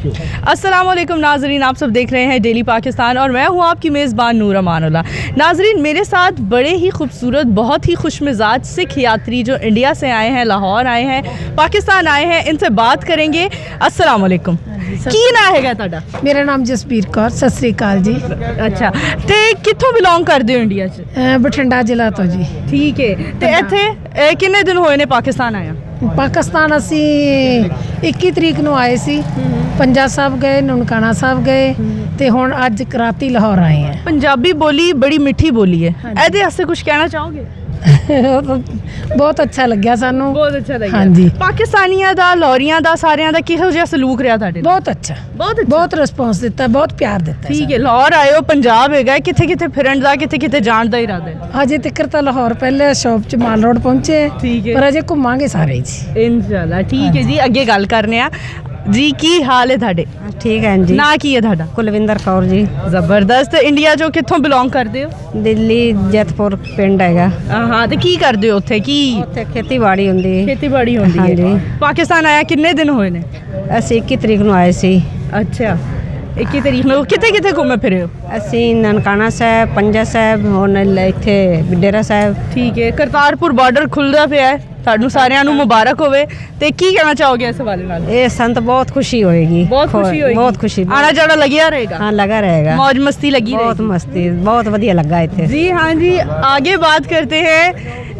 अस्सलाम वालेकुम नाजरीन, आप सब देख रहे हैं डेली पाकिस्तान और मैं हूं आपकी मेज़बान नूर अमानुल्लाह। नाजरीन, मेरे साथ बड़े ही खूबसूरत, बहुत ही खुशमिजाज सिख यात्री जो इंडिया से आए हैं, लाहौर आए हैं, पाकिस्तान आए हैं, इनसे बात करेंगे। अस्सलाम वालेकुम, की ना है तुहाडा? मेरा नाम जसबीर कौर। सत श्री अकाल जी। अच्छा, ते कित्थों बिलोंग करदे हो इंडिया च? बठिंडा जिला तो जी। ठीक है, ते इत्थे किन्ने दिन होए ने पाकिस्तान आया? पाकिस्तान असी 21 तरीक ਨੂੰ ਆਏ ਸੀ। ਪੰਜਾ ਸਾਹਿਬ ਗਏ, ਨਨਕਾਣਾ ਸਾਹਿਬ ਗਏ ਤੇ ਹੁਣ ਅੱਜ ਕਰਾਤੀ ਲਾਹੌਰ ਆਏ हैं। पंजाबी बोली बड़ी मिठी बोली है, ਇਹਦੇ ਵਾਸਤੇ ਕੁਝ ਕਹਿਣਾ ਚਾਹੋਗੇ? ਬਹੁਤ ਅੱਛਾ ਲੱਗਿਆ ਸਾਨੂੰ। ਬਹੁਤ ਅੱਛਾ ਲੱਗਿਆ। ਹਾਂਜੀ, ਪਾਕਿਸਤਾਨੀਆਂ ਦਾ, ਲਾਹੌਰੀਆਂ ਦਾ, ਸਾਰਿਆਂ ਦਾ ਕਿਹੋ ਜਿਹਾ ਸਲੂਕ ਰਿਹਾ ਤੁਹਾਡੇ ਨਾਲ? ਬਹੁਤ ਅੱਛਾ, ਬਹੁਤ ਰਿਸਪੌਂਸ ਦਿੱਤਾ, ਬਹੁਤ ਪਿਆਰ ਦਿੱਤਾ। ਠੀਕ ਹੈ, ਲਾਹੌਰ ਆਏ ਹੋ, ਪੰਜਾਬ ਹੈਗਾ, ਕਿੱਥੇ ਕਿੱਥੇ ਫਿਰਨ ਦਾ, ਕਿੱਥੇ ਕਿੱਥੇ ਜਾਣ ਦਾ ਇਰਾਦਾ ਹੈ? ਅਜੇ ਤੱਕ ਤਾਂ ਲਾਹੌਰ ਪਹਿਲੇ ਸ਼ਾਪ 'ਚ ਮਾਲ ਰੋਡ ਪਹੁੰਚੇ, ਠੀਕ ਹੈ, ਪਰ ਅਜੇ ਘੁੰਮਾਂਗੇ ਸਾਰੇ ਜੀ ਇਨਸ਼ਾਅੱਲਾ। ਠੀਕ ਹੈ ਜੀ, ਅੱਗੇ ਗੱਲ ਕਰਨੇ ਆ ਜੀ। ਕੀ ਹਾਲ ਹੈ ਤੁਹਾਡੇ? ਠੀਕ ਹੈ ਜੀ। ਨਾਂ ਕੀ ਹੈ ਤੁਹਾਡਾ? ਕੁਲਵਿੰਦਰ ਕੌਰ ਜੀ। ਜ਼ਬਰਦਸਤ। ਇੰਡੀਆ ਚੋਂ ਕਿੱਥੋਂ ਬਿਲੋਂਗ ਕਰਦੇ ਹੋ? ਦਿੱਲੀ ਜੈਤਪੁਰ ਪਿੰਡ ਹੈਗਾ। ਹਾਂ, ਤੇ ਕੀ ਕਰਦੇ ਹੋ ਉੱਥੇ? ਕੀ ਉੱਥੇ ਖੇਤੀਬਾੜੀ ਹੁੰਦੀ ਹੈ। ਖੇਤੀਬਾੜੀ ਹੁੰਦੀ ਹੈ। ਹਾਂਜੀ। ਪਾਕਿਸਤਾਨ ਆਇਆ ਕਿੰਨੇ ਦਿਨ ਹੋਏ ਨੇ? ਅਸੀਂ 21 ਤਰੀਕ ਨੂੰ ਆਏ ਸੀ। ਅੱਛਾ, 21 ਤਰੀਕ ਨੂੰ ਕਿੱਥੇ ਕਿੱਥੇ ਘੁੰਮੇ ਫਿਰੇ ਹੋ? ਅਸੀਂ ਨਨਕਾਣਾ ਸਾਹਿਬ, ਪੰਜਾ ਸਾਹਿਬ, ਹੁਣ ਇੱਥੇ ਡੇਰਾ ਸਾਹਿਬ। ਠੀਕ ਹੈ, ਕਰਤਾਰਪੁਰ ਬਾਰਡਰ ਖੁੱਲਦਾ ਪਿਆ ਹੈ, ਤੁਹਾਨੂੰ ਸਾਰਿਆਂ ਨੂੰ ਮੁਬਾਰਕ ਹੋਵੇ। ਤੇ ਕੀ ਕਹਿਣਾ ਚਾਹੋਗੇ ਇਸ ਹਵਾਲੇ ਨਾਲ? ਇਹ ਸੰਤ ਬਹੁਤ ਖੁਸ਼ੀ ਹੋਏਗੀ। ਬਹੁਤ ਖੁਸ਼ੀ ਹੋਏਗੀ। ਬਹੁਤ ਖੁਸ਼ੀ। ਆਣਾ ਜਾਣਾ ਲੱਗਿਆ ਰਹੇਗਾ? हाँ लगा रहेगा। मौज मस्ती लगी बहुत रहेगी? मस्ती, बहुत बढ़िया लगा इतने। जी हाँ जी, आगे बात करते हैं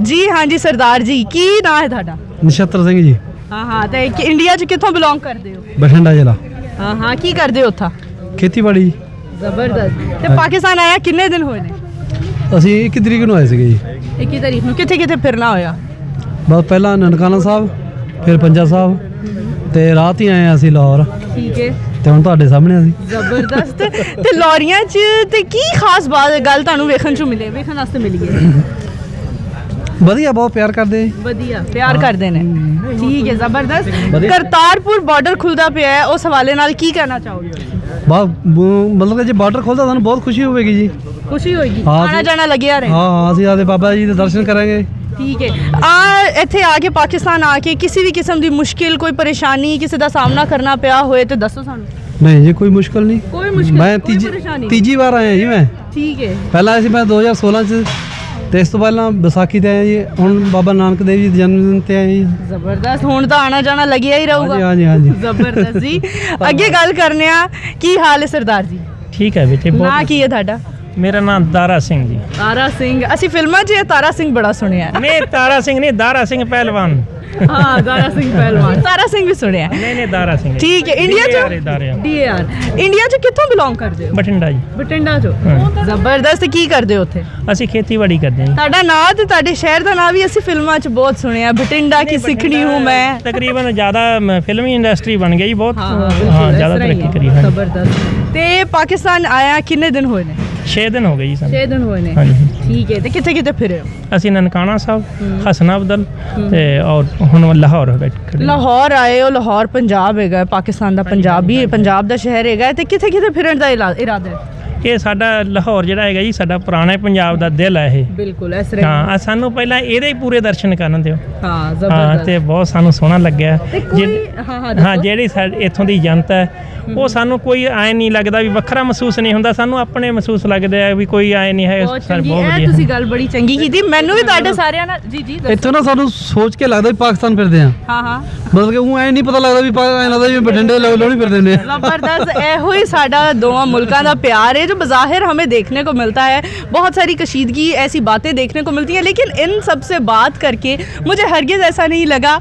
जी। हाँ जी सरदार जी, की ना है थाडा? नक्षत्र सिंह जी। हाँ हाँ, तो इंडिया च कित्थों बिलोंग करते हो? बठिंडा जिला। हाँ हाँ, की करते हो उत्था? ਖੇਤੀਬਾੜੀ। ਜ਼ਬਰਦਸਤ। ਤੇ ਪਾਕਿਸਤਾਨ ਆਇਆ ਕਿੰਨੇ ਦਿਨ ਹੋਏ ਨੇ? ਅਸੀਂ 21 ਤਰੀਕ ਨੂੰ ਆਏ ਸੀਗੇ ਜੀ। 21 ਤਰੀਕ ਨੂੰ ਕਿੱਥੇ ਕਿੱਥੇ ਫਿਰਨਾ ਹੋਇਆ? ਬਸ ਪਹਿਲਾਂ ਨਨਕਾਣਾ ਸਾਹਿਬ, ਫਿਰ ਪੰਜਾ ਸਾਹਿਬ, ਤੇ ਰਾਤ ਹੀ ਆਏ ਅਸੀਂ ਲਾਹੌਰ, ਠੀਕ ਹੈ, ਤੇ ਹੁਣ ਤੁਹਾਡੇ ਸਾਹਮਣੇ ਅਸੀਂ। ਜ਼ਬਰਦਸਤ। ਤੇ ਲਾਹੌਰੀਆਂ ਚ ਤੇ ਕੀ ਖਾਸ ਗੱਲ ਤੁਹਾਨੂੰ ਵੇਖਣ ਵਾਸਤੇ ਮਿਲੀ ਹੈ? ਵਧੀਆ, ਬਹੁਤ ਪਿਆਰ ਕਰਦੇ। ਵਧੀਆ ਪਿਆਰ ਕਰਦੇ ਨੇ। ਠੀਕ ਹੈ, ਜ਼ਬਰਦਸਤ। ਕਰਤਾਰਪੁਰ ਬਾਰਡਰ ਖੁੱਲਦਾ ਪਿਆ ਹੈ, ਉਸ ਹਵਾਲੇ ਨਾਲ ਕੀ ਕਹਿਣਾ ਚਾਹੋਗੇ? ਬਹੁਤ ਮਤਲਬ ਕਿ ਜੇ ਬਾਰਡਰ ਖੁੱਲਦਾ ਸਾਨੂੰ ਬਹੁਤ ਖੁਸ਼ੀ ਹੋਵੇਗੀ ਜੀ। ਖੁਸ਼ੀ ਹੋਏਗੀ, ਹਾਂ, ਆਣਾ ਜਾਣਾ ਲੱਗਿਆ ਰਹੇ। ਹਾਂ, ਅਸੀਂ ਆਦੇ ਬਾਬਾ ਜੀ ਦੇ ਦਰਸ਼ਨ ਕਰਾਂਗੇ। ਠੀਕ ਹੈ। ਇੱਥੇ ਆ ਕੇ ਪਾਕਿਸਤਾਨ ਆ ਕੇ ਕਿਸੇ ਵੀ ਕਿਸਮ ਦੀ ਮੁਸ਼ਕਿਲ, ਕੋਈ ਪਰੇਸ਼ਾਨੀ, ਕਿਸੇ ਦਾ ਸਾਹਮਣਾ ਕਰਨਾ ਪਿਆ ਹੋਏ ਤੇ ਦੱਸੋ ਸਾਨੂੰ। ਨਹੀਂ ਜੀ, ਕੋਈ ਮੁਸ਼ਕਲ ਨਹੀਂ। ਕੋਈ ਮੁਸ਼ਕਿਲ, ਮੈਂ ਕੋਈ ਪਰੇਸ਼ਾਨੀ? ਤੀਜੀ ਵਾਰ ਆਇਆ ਜੀ ਮੈਂ। ਠੀਕ ਹੈ। ਪਹਿਲਾਂ ਅਸੀਂ ਮੈਂ 2016 ਚ, ਤੇ ਇਸ ਤੋਂ ਪਹਿਲਾਂ ਵਿਸਾਖੀ ਤੇ ਆਏ ਜੀ, ਹੁਣ ਬਾਬਾ ਨਾਨਕ ਦੇਵ ਜੀ ਦੇ ਜਨਮ ਦਿਨ ਤੇ ਆਏ ਜੀ। ਜ਼ਬਰਦਸਤ। ਹੁਣ ਤਾਂ ਆਣਾ ਜਾਣਾ ਲੱਗਿਆ ਹੀ ਰਹੂਗਾ। ਹਾਂਜੀ ਹਾਂਜੀ। ਜ਼ਬਰਦਸਤ ਜੀ। ਅੱਗੇ ਗੱਲ ਕਰਨੇ ਆ, ਕੀ ਹਾਲ ਹੈ ਸਰਦਾਰ ਜੀ? ਠੀਕ ਹੈ ਬੇਟੇ। ਨਾਂ ਕੀ ਹੈ ਤੁਹਾਡਾ? ਮੇਰਾ ਨਾਮ ਦਾਰਾ ਸਿੰਘ ਜੀ। ਤਾਰਾ ਸਿੰਘ। ਅਸੀਂ ਫਿਲਮਾਂ 'ਚ ਇਹ ਤਾਰਾ ਸਿੰਘ ਬੜਾ ਸੁਣਿਆ। ਨਹੀਂ, ਤਾਰਾ ਸਿੰਘ ਨਹੀਂ, ਦਾਰਾ ਸਿੰਘ ਪਹਿਲਵਾਨ। ਹਾਂ, ਦਾਰਾ ਸਿੰਘ ਪਹਿਲਵਾਨ। ਤਾਰਾ ਸਿੰਘ ਵੀ ਸੁਣਿਆ। ਨਹੀਂ, ਦਾਰਾ ਸਿੰਘ। ਠੀਕ ਹੈ। ਇੰਡੀਆ 'ਚ DAR। ਇੰਡੀਆ 'ਚ ਕਿੱਥੋਂ ਬਿਲੋਂਗ ਕਰਦੇ ਹੋ? ਬਠਿੰਡਾ ਜੀ। ਬਠਿੰਡਾ 'ਚੋਂ। ਜ਼ਬਰਦਸਤ। ਕੀ ਕਰਦੇ ਹੋ ਉੱਥੇ? ਅਸੀਂ ਖੇਤੀਬਾੜੀ ਕਰਦੇ ਹਾਂ ਜੀ। ਤੁਹਾਡਾ ਨਾਂ ਤੇ ਤੁਹਾਡੇ ਸ਼ਹਿਰ ਦਾ ਨਾਂ ਵੀ ਅਸੀਂ ਫਿਲਮਾਂ 'ਚ ਬਹੁਤ ਸੁਣਿਆ, ਬਠਿੰਡਾ ਕੀ ਸਿੱਖਣੀ ਹੂੰ ਮੈਂ। ਤਕਰੀਬਨ ਜ਼ਿਆਦਾ ਫਿਲਮੀ ਇੰਡਸਟਰੀ ਬਣ ਗਈ ਬਹੁਤ। ਹਾਂ, ਜ਼ਿਆਦਾ ਤਰੱਕੀ ਕਰੀ ਹੈ। ਜ਼ਬਰਦਸਤ। ਤੇ ਪਾਕਿਸਤਾਨ ਆਇਆ ਕਿੰਨੇ ਦਿਨ ਹੋਏ ਨੇ? 6 ਦਿਨ ਹੋ ਗਏ ਜੀ ਸਾਨੂੰ। 6 ਦਿਨ ਹੋਏ ਨੇ। ਹਾਂਜੀ। ਠੀਕ ਹੈ। ਤੇ ਕਿੱਥੇ ਕਿੱਥੇ ਫਿਰੇ ਹੋ? ਅਸੀਂ ਨਨਕਾਣਾ ਸਾਹਿਬ, ਹਸਨ ਅਬਦਲ ਤੇ ਔਰ ਹੁਣ ਲਾਹੌਰ ਖੜੇ। ਲਾਹੌਰ ਆਏ ਹੋ। ਲਾਹੌਰ ਪੰਜਾਬ ਹੈਗਾ, ਪਾਕਿਸਤਾਨ ਦਾ ਪੰਜਾਬ ਵੀ, ਪੰਜਾਬ ਦਾ ਸ਼ਹਿਰ ਹੈਗਾ। ਤੇ ਕਿੱਥੇ ਕਿੱਥੇ ਫਿਰਨ ਦਾ ਇਰਾਦਾ ਹੈ? ਇਹ ਸਾਡਾ ਲਾਹੌਰ ਜਿਹੜਾ ਹੈਗਾ ਜੀ, ਸਾਡਾ ਪੁਰਾਣਾ ਪੰਜਾਬ ਦਾ ਦਿਲ ਹੈ ਇਹ। ਬਿਲਕੁਲ ਇਸ ਹਾਂ, ਸਾਨੂੰ ਪਹਿਲਾਂ ਇਹਦੇ ਹੀ ਪੂਰੇ ਦਰਸ਼ਨ ਕਰਨ ਦਿਓ। ਹਾਂ, ਜ਼ਬਰਦਸਤ। ਤੇ ਬਹੁਤ ਸਾਨੂੰ ਸੋਹਣਾ ਲੱਗਿਆ। ਹਾਂ, ਜਿਹੜੀ ਇੱਥੋਂ ਦੀ ਜਨਤਾ ਹੈ, ਉਹ ਸਾਨੂੰ ਕੋਈ ਐ ਨਹੀਂ ਲੱਗਦਾ ਵੀ ਵੱਖਰਾ ਮਹਿਸੂਸ ਨਹੀਂ ਹੁੰਦਾ, ਸਾਨੂੰ ਆਪਣੇ ਮਹਿਸੂਸ ਲੱਗਦਾ ਹੈ ਵੀ ਕੋਈ ਐ ਨਹੀਂ ਹੈ। ਬਹੁਤ ਵਧੀਆ। ਤੁਸੀਂ ਗੱਲ ਬੜੀ ਚੰਗੀ ਕੀਤੀ। ਮੈਨੂੰ ਵੀ ਤੁਹਾਡੇ ਸਾਰਿਆਂ ਨਾਲ ਜੀ ਜੀ ਇੱਥੋਂ ਨਾ ਸਾਨੂੰ ਸੋਚ ਕੇ ਲੱਗਦਾ ਵੀ ਪਾਕਿਸਤਾਨ ਫਿਰਦੇ ਆ। ਹਾਂ ਹਾਂ, ਮਤਲਬ ਕਿ ਉਹ ਐ ਨਹੀਂ ਪਤਾ ਲੱਗਦਾ ਵੀ ਪਾਕਿਸਤਾਨ ਲੱਗਦਾ ਵੀ ਬਠਿੰਡੇ ਲੋਹੜੀ ਫਿਰਦੇ ਨੇ। ਜ਼ਬਰਦਸਤ। ਇਹੋ ही साडा दोवां मुल्कां दा प्यार है जो बज़ाहिर हमें देखने को मिलता है। बहुत सारी कशीदगी, ऐसी बातें देखने को मिलती हैं, लेकिन इन सब से बात करके मुझे हरगिज़ ऐसा नहीं लगा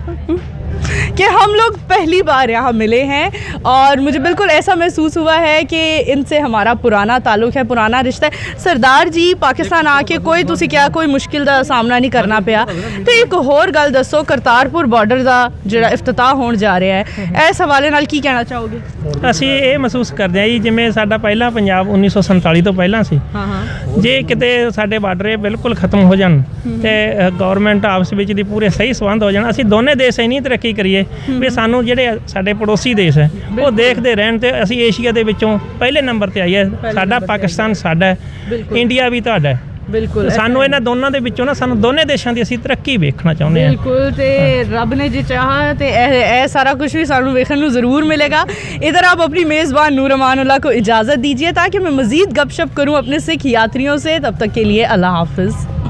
कि हम लोग पहली बार यहाँ मिले हैं। और मुझे बिल्कुल ऐसा महसूस हुआ है कि इनसे हमारा पुराना ताल्लुक़ है, पुराना रिश्ता है। सरदार जी पाकिस्तान आके कोई मुश्किल का सामना नहीं करना पिया। तो एक होर गल दसो, करतारपुर बार्डर का जो इफ्तिताह होने जा रहा है, इस हवाले नाल की कहना चाहोगे? ਅਸੀਂ ਇਹ ਮਹਿਸੂਸ ਕਰਦੇ ਹਾਂ ਜੀ, ਜਿਵੇਂ ਸਾਡਾ ਪਹਿਲਾ ਪੰਜਾਬ 1947 ਤੋਂ ਪਹਿਲਾਂ ਸੀ। ਜੇ ਕਿਤੇ ਸਾਡੇ ਬਾਰਡਰ ਇਹ ਬਿਲਕੁਲ ਖਤਮ ਹੋ ਜਾਣ ਤੇ ਗਵਰਨਮੈਂਟ ਆਪਸ ਵਿੱਚ ਦੀ ਪੂਰੇ ਸਹੀ ਸੰਬੰਧ ਹੋ ਜਾਣ, ਅਸੀਂ ਦੋਨੇ ਦੇਸ਼ ਇੰਨੀ ਤਰੱਕੀ ਕਰੀਏ ਵੀ ਸਾਨੂੰ ਜਿਹੜੇ ਸਾਡੇ ਪੜੋਸੀ ਦੇਸ਼ ਹੈ ਉਹ ਦੇਖਦੇ ਰਹਿਣ ਤੇ ਅਸੀਂ ਏਸ਼ੀਆ ਦੇ ਵਿੱਚੋਂ ਪਹਿਲੇ ਨੰਬਰ ਤੇ ਆਈਏ। ਸਾਡਾ ਪਾਕਿਸਤਾਨ ਸਾਡਾ ਹੈ, ਇੰਡੀਆ ਵੀ ਤੁਹਾਡਾ ਹੈ। ਬਿਲਕੁਲ ਸਾਨੂੰ ਇਹਨਾਂ ਦੋਨਾਂ ਦੇ ਵਿੱਚੋਂ ਨਾ ਸਾਨੂੰ ਦੋਨੇ ਦੇਸ਼ਾਂ ਦੀ ਅਸੀਂ ਤਰੱਕੀ ਵੇਖਣਾ ਚਾਹੁੰਦੇ ਹਾਂ। ਬਿਲਕੁਲ ਤੇ ਰੱਬ ਨੇ ਜੇ ਚਾਹਾ ਤੇ ਇਹ ਸਾਰਾ कुछ भी सानू देखने को ज़रूर मिलेगा। इधर आप अपनी मेज़बान नूर अमानुल्लाह को इजाज़त दीजिए ताकि मैं मज़ीद गपशप करूँ अपने सिख यात्रियों से। तब तक के लिए अल्लाह हाफ़िज़।